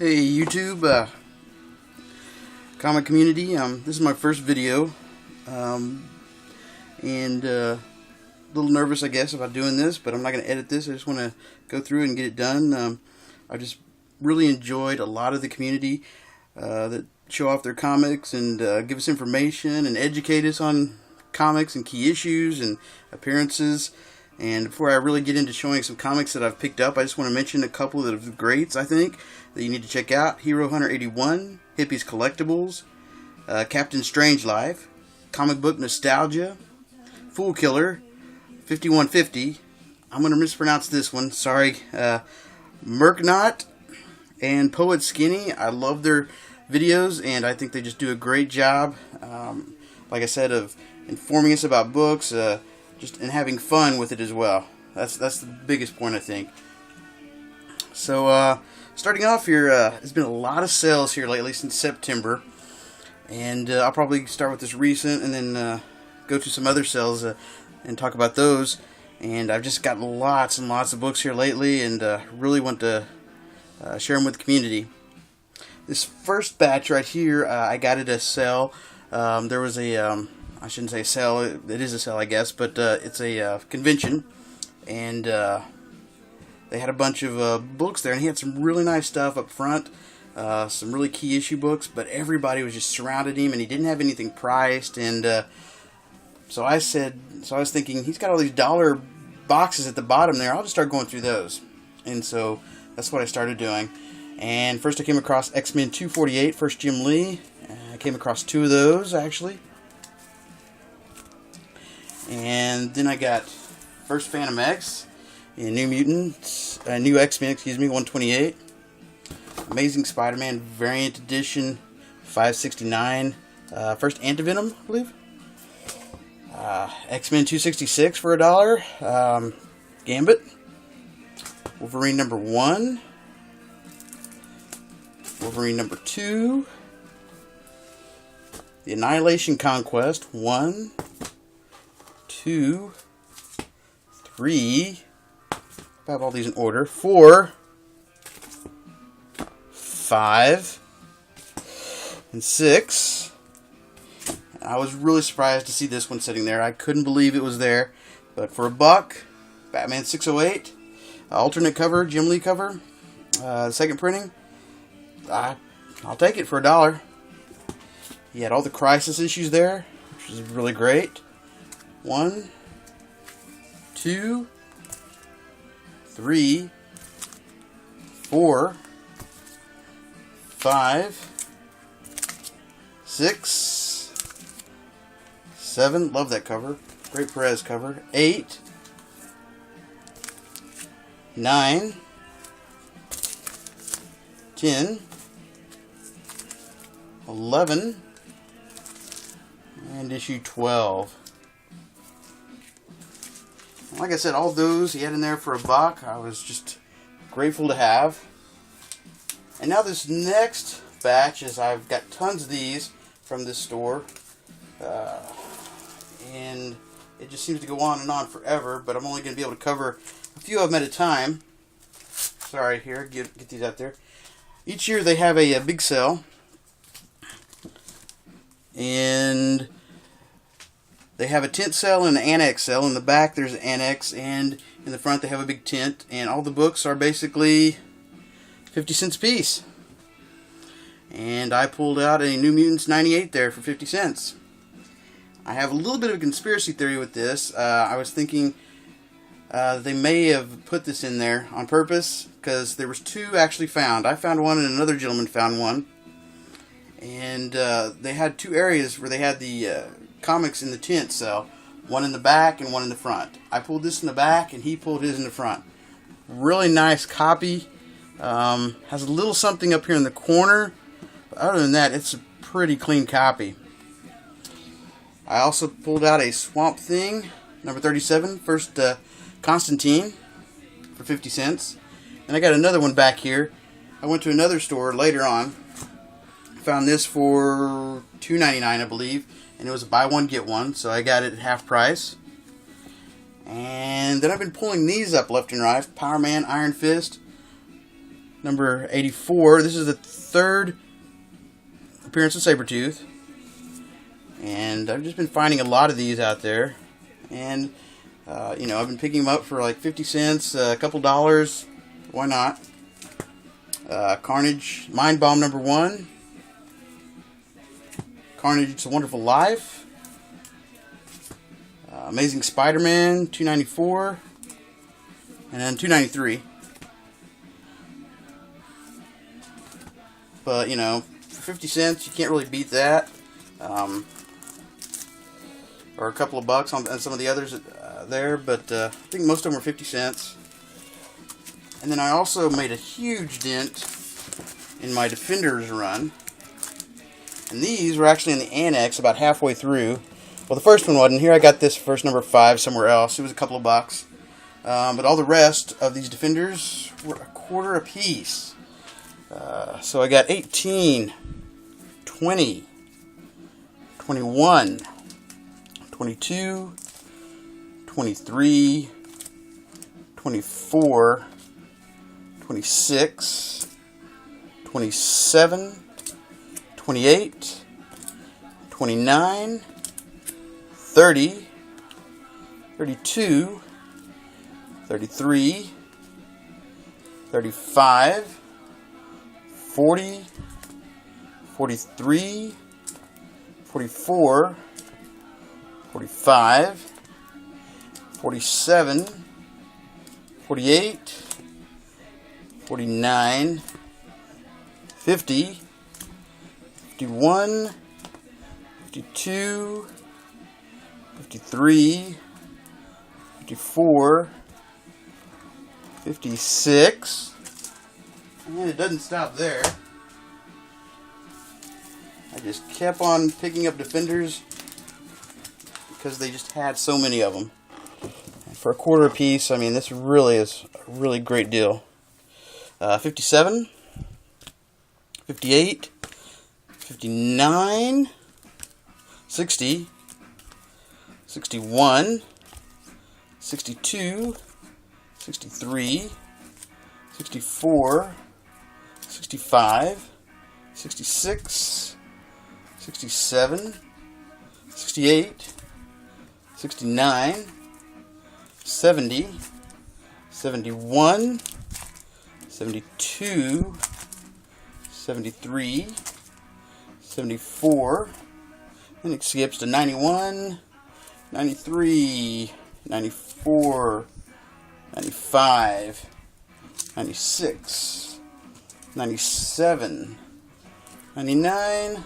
Hey YouTube, comic community. This is my first video, and a little nervous, I guess, about doing this, but I'm not going to edit this. I just want to go through and get it done. I just really enjoyed a lot of the community that show off their comics and give us information and educate us on comics and key issues and appearances. And before I really get into showing some comics that I've picked up, I just want to mention a couple that are the greats, I think, that you need to check out. Hero Hunter 81, Hippyscollectables, Captainstrangelife, ComicBook Nostalgia, Fool Killer, 5150, I'm going to mispronounce this one, sorry, Mercenaut, and poetskinny. I love their videos, and I think they just do a great job, like I said, of informing us about books, and having fun with it as well. That's the biggest point, I think. So, starting off here, there's been a lot of sales here lately since September, and I'll probably start with this recent and then go to some other sales and talk about those. And I've just gotten lots and lots of books here lately, and really want to share them with the community. This first batch right here, I got at a sale. There was a I shouldn't say sale, it is a sale, I guess, but it's a convention, and they had a bunch of books there, and he had some really nice stuff up front, some really key issue books, but everybody was just surrounded him, and he didn't have anything priced, and so I was thinking, he's got all these dollar boxes at the bottom there, I'll just start going through those, and so that's what I started doing. And first I came across X-Men 248, first Jim Lee. I came across two of those, actually. And then I got first Phantom X and New X-Men, 128. Amazing Spider-Man Variant Edition 569. First Antivenom, I believe. X-Men 266 for $1. Gambit. Wolverine number 1. Wolverine number 2. The Annihilation Conquest 1, 2, 3, I have all these in order, 4, 5, and 6. I was really surprised to see this one sitting there. I couldn't believe it was there, but for $1, Batman 608, alternate cover, Jim Lee cover, second printing, I'll take it for $1. He had all the Crisis issues there, which is really great. 1, 2, 3, 4, 5, 6, 7. Love that cover. Great Perez cover. 8, 9, 10, 11, and issue 12. Like I said, all those he had in there for $1. I was just grateful to have. And now this next batch is, I've got tons of these from this store, and it just seems to go on and on forever, but I'm only going to be able to cover a few of them at a time. Sorry, here, get these out there. Each year they have a big sale, and they have a tent sale and an annex sale. In the back there's an annex, and in the front they have a big tent, and all the books are basically 50 cents a piece. And I pulled out a New Mutants 98 there for 50 cents. I have a little bit of a conspiracy theory with this. I was thinking they may have put this in there on purpose, because there was two actually found. I found one and another gentleman found one. And they had two areas where they had the comics in the tent cell. One in the back and one in the front. I pulled this in the back and he pulled his in the front. Really nice copy. Has a little something up here in the corner. But other than that, it's a pretty clean copy. I also pulled out a Swamp Thing, number 37, first Constantine, for 50 cents. And I got another one back here. I went to another store later on. Found this for $2.99, I believe, and it was a buy one get one, so I got it at half price. And then I've been pulling these up left and right. Power Man, Iron Fist, number 84. This is the third appearance of Sabretooth. And I've just been finding a lot of these out there. And, you know, I've been picking them up for like 50 cents, a couple dollars. Why not? Carnage, Mind Bomb number 1. Carnage, It's a Wonderful Life. Amazing Spider-Man, $2.94. And then $2.93. But, you know, for 50 cents, you can't really beat that. Or a couple of bucks on some of the others there, but I think most of them were 50 cents. And then I also made a huge dent in my Defenders run. And these were actually in the annex about halfway through. Well, the first one wasn't. Here I got this first number 5 somewhere else. It was a couple of bucks. But all the rest of these Defenders were a quarter a piece. So I got 18, 20, 21, 22, 23, 24, 26, 27, 28, 29, 30, 32, 33, 35, 40, 43, 44, 45, 47, 48, 49, 50, 51, 52, 53, 54, 56, and it doesn't stop there. I just kept on picking up Defenders because they just had so many of them. And for a quarter a piece, I mean, this really is a really great deal. 57, 58, 59, 60, 61, 62, 63, 64, 65, 66, 67, 68, 69, 70, 71, 72, 73, 74, then it skips to 91, 93, 94, 95, 96, 97, 99,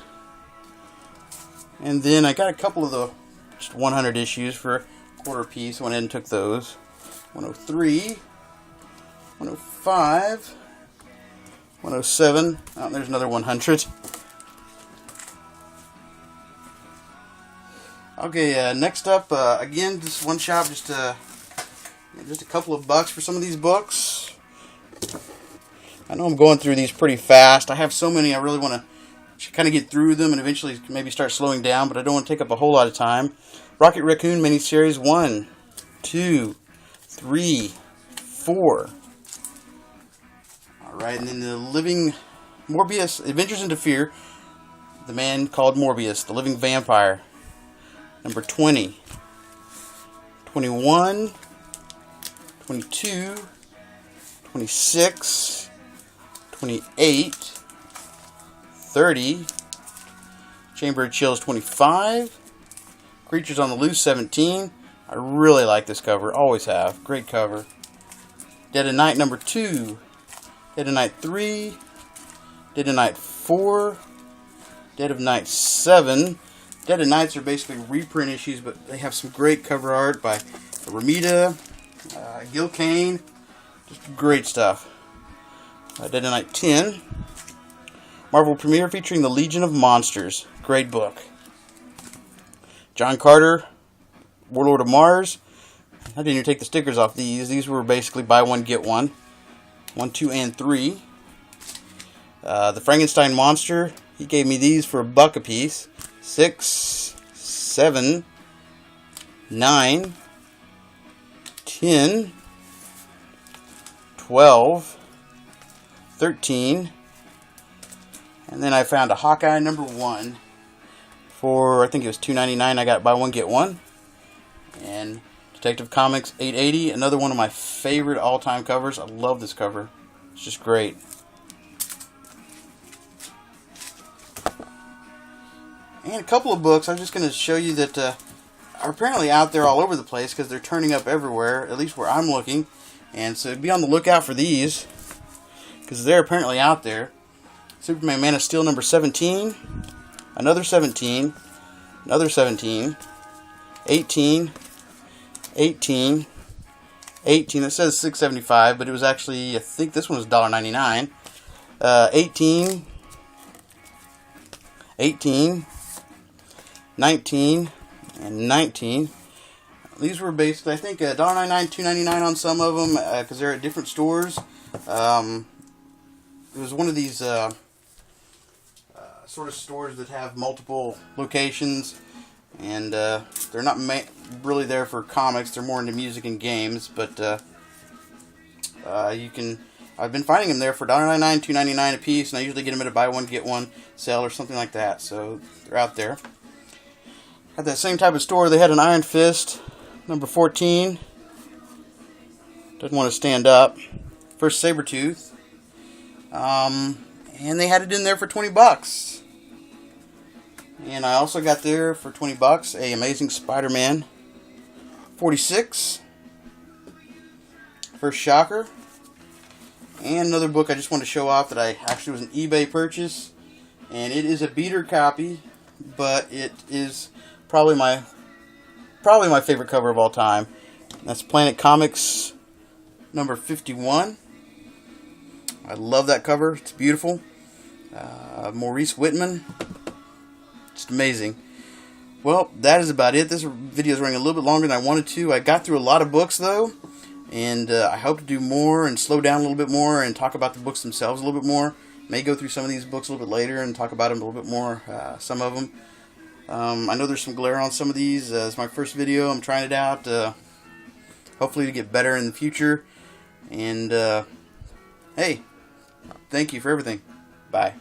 and then I got a couple of the just 100 issues for a quarter piece. Went in and took those. 103, 105, 107. Oh, there's another 100. Okay, next up, again, just one shop, just a couple of bucks for some of these books. I know I'm going through these pretty fast. I have so many, I really want to kind of get through them and eventually maybe start slowing down, but I don't want to take up a whole lot of time. Rocket Raccoon miniseries 1, 2, 3, 4. Alright, and then the Living Morbius, Adventures into Fear, the man called Morbius, the living vampire. Number 20, 21, 22, 26, 28, 30, Chamber of Chills 25, Creatures on the Loose 17. I really like this cover, always have. Great cover. Dead of Night number 2, Dead of Night 3, Dead of Night 4, Dead of Night 7. Dead of Nights are basically reprint issues, but they have some great cover art by Ramita, Gil Kane. Just great stuff. Dead of Night 10. Marvel Premiere featuring the Legion of Monsters. Great book. John Carter, Warlord of Mars. I didn't even take the stickers off these. These were basically buy one, get one. 1, 2, and 3. The Frankenstein Monster. He gave me these for $1 a piece. 6, 7, 9, 10, 12, 13. And then I found a Hawkeye #1 for, I think it was $2.99. I got buy one get one. And Detective Comics 880, another one of my favorite all-time covers. I love this cover. It's just great. And a couple of books I'm just going to show you that are apparently out there all over the place because they're turning up everywhere, at least where I'm looking. And so be on the lookout for these because they're apparently out there. Superman Man of Steel #17, another 17, another 17, 18, 18, 18. It says $6.75, but it was actually, I think this one was $1.99. 18, 18, 19, and 19. These were basically, I think, $1.99, $2.99 on some of them because they're at different stores. It was one of these sort of stores that have multiple locations, and they're not really there for comics. They're more into music and games, but I've been finding them there for $1.99, $2.99 a piece, and I usually get them at a buy one get one sale or something like that. So they're out there. At that same type of store, they had an Iron Fist #14. Doesn't want to stand up. First Sabretooth. And they had it in there for $20. And I also got there for $20 a Amazing Spider-Man 46. First Shocker. And another book I just want to show off that I actually was an eBay purchase. And it is a beater copy, but it is probably my favorite cover of all time. That's Planet Comics #51. I love that cover. It's beautiful. Maurice Whitman. Just amazing. Well, that is about it. This video is running a little bit longer than I wanted to. I got through a lot of books, though. And I hope to do more and slow down a little bit more and talk about the books themselves a little bit more. May go through some of these books a little bit later and talk about them a little bit more, some of them. I know there's some glare on some of these. It's my first video. I'm trying it out. Hopefully to get better in the future. And, hey, thank you for everything. Bye.